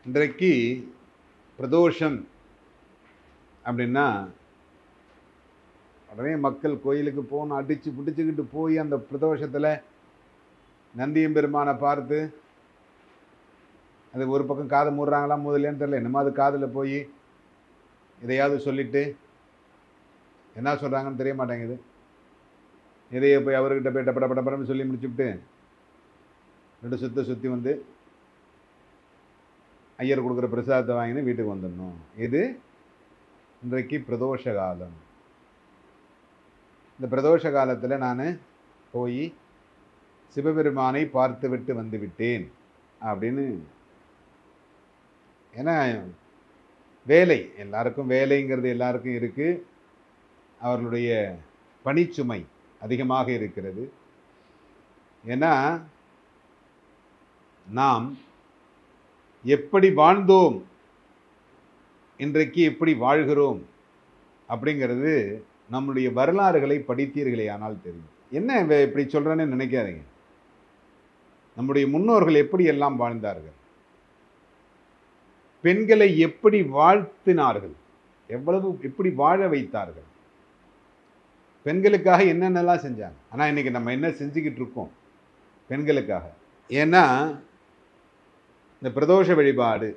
இன்றைக்கு பிரதோஷம் அப்படின்னா உடனே மக்கள் கோயிலுக்கு போகணும், அடித்து பிடிச்சிக்கிட்டு போய் அந்த பிரதோஷத்தில் நந்தியம்பெருமானை பார்த்து, அது ஒரு பக்கம் காதை மூடுறாங்களா மூதலையான்னு தெரியல, என்னமோ அது காதில் போய் எதையாவது சொல்லிவிட்டு என்ன சொல்கிறாங்கன்னு தெரிய மாட்டேங்குது. எதையை போய் அவர்கிட்ட போய் டப்படப்படப்படன்னு சொல்லி முடிச்சுவிட்டு 2 சுற்றி வந்து ஐயர் கொடுக்குற பிரசாதத்தை வாங்கின்னு வீட்டுக்கு வந்துடணும். இது இன்றைக்கு பிரதோஷ காலம். இந்த பிரதோஷ காலத்தில் நான் போய் சிவபெருமானை பார்த்து விட்டு வந்து விட்டேன் அப்படின்னு. ஏன்னா வேலை, எல்லாருக்கும் வேலைங்கிறது எல்லாருக்கும் இருக்குது. அவர்களுடைய பணிச்சுமை அதிகமாக இருக்கிறது. ஏன்னா நாம் எப்படி வாழ்ந்தோம், இன்றைக்கு எப்படி வாழ்கிறோம் அப்படிங்கிறது நம்முடைய வரலாறுகளை படித்தீர்களே ஆனால் தெரியும். என்ன இப்படி சொல்கிறேன்னு நினைக்காதீங்க. நம்முடைய முன்னோர்கள் எப்படி எல்லாம் வாழ்ந்தார்கள், பெண்களை எப்படி வாழ்த்தினார்கள், எப்படி வாழ வைத்தார்கள், பெண்களுக்காக என்னென்னலாம் செஞ்சாங்க. ஆனால் இன்னைக்கு நம்ம என்ன செஞ்சுக்கிட்டு இருக்கோம் பெண்களுக்காக? ஏன்னா இந்த பிரதோஷ வழிபாடு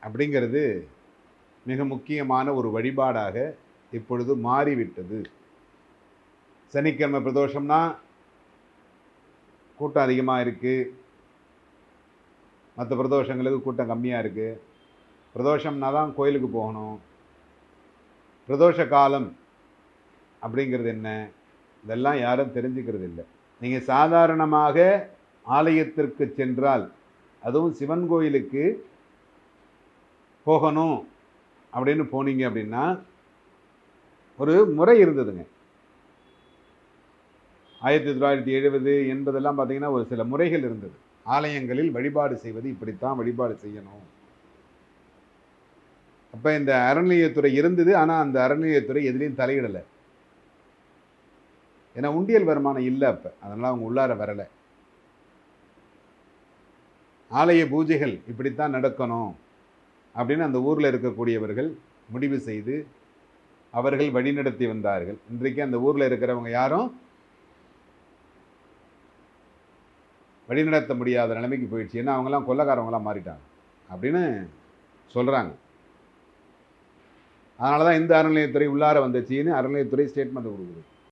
அப்படிங்கிறது மிக முக்கியமான ஒரு வழிபாடாக இப்பொழுது மாறிவிட்டது. சனிக்கிழமை பிரதோஷம்னா கூட்டம் அதிகமாக இருக்குது, மற்ற பிரதோஷங்களுக்கு கூட்டம் கம்மியாக இருக்குது. பிரதோஷம்னா தான் கோயிலுக்கு போகணும். பிரதோஷ காலம் அப்படிங்கிறது என்ன, இதெல்லாம் யாரும் தெரிஞ்சுக்கிறது இல்லை. நீங்கள் சாதாரணமாக ஆலயத்திற்கு சென்றால், அதுவும் சிவன் கோயிலுக்கு போகணும் அப்படின்னு போனீங்க அப்படின்னா ஒரு முறை இருந்ததுங்க. 1970, 80 பார்த்தீங்கன்னா ஒரு சில முறைகள் இருந்தது. ஆலயங்களில் வழிபாடு செய்வது இப்படித்தான் வழிபாடு செய்யணும். அப்போ இந்த அறநிலையத்துறை இருந்தது. ஆனால் அந்த அறநிலையத்துறை எதுலேயும் தலையிடலை. ஏன்னா உண்டியல் வருமானம் இல்லை அப்போ, அதனால் அவங்க உள்ளார வரலை. ஆலய பூஜைகள் இப்படித்தான் நடக்கணும் அப்படின்னு அந்த ஊரில் இருக்கக்கூடியவர்கள் முடிவு செய்து அவர்கள் வழிநடத்தி வந்தார்கள். இன்றைக்கு அந்த ஊரில் இருக்கிறவங்க யாரும் வழிநடத்த முடியாத நிலைமைக்கு போயிடுச்சு. ஏன்னா அவங்கெல்லாம் கொள்ளக்காரவங்களாம் மாறிட்டாங்க அப்படின்னு சொல்கிறாங்க. அதனால தான் இந்த அறநிலையத்துறை உள்ளார வந்துச்சுன்னு அறநிலையத்துறை ஸ்டேட்மெண்ட் கொடுக்குது.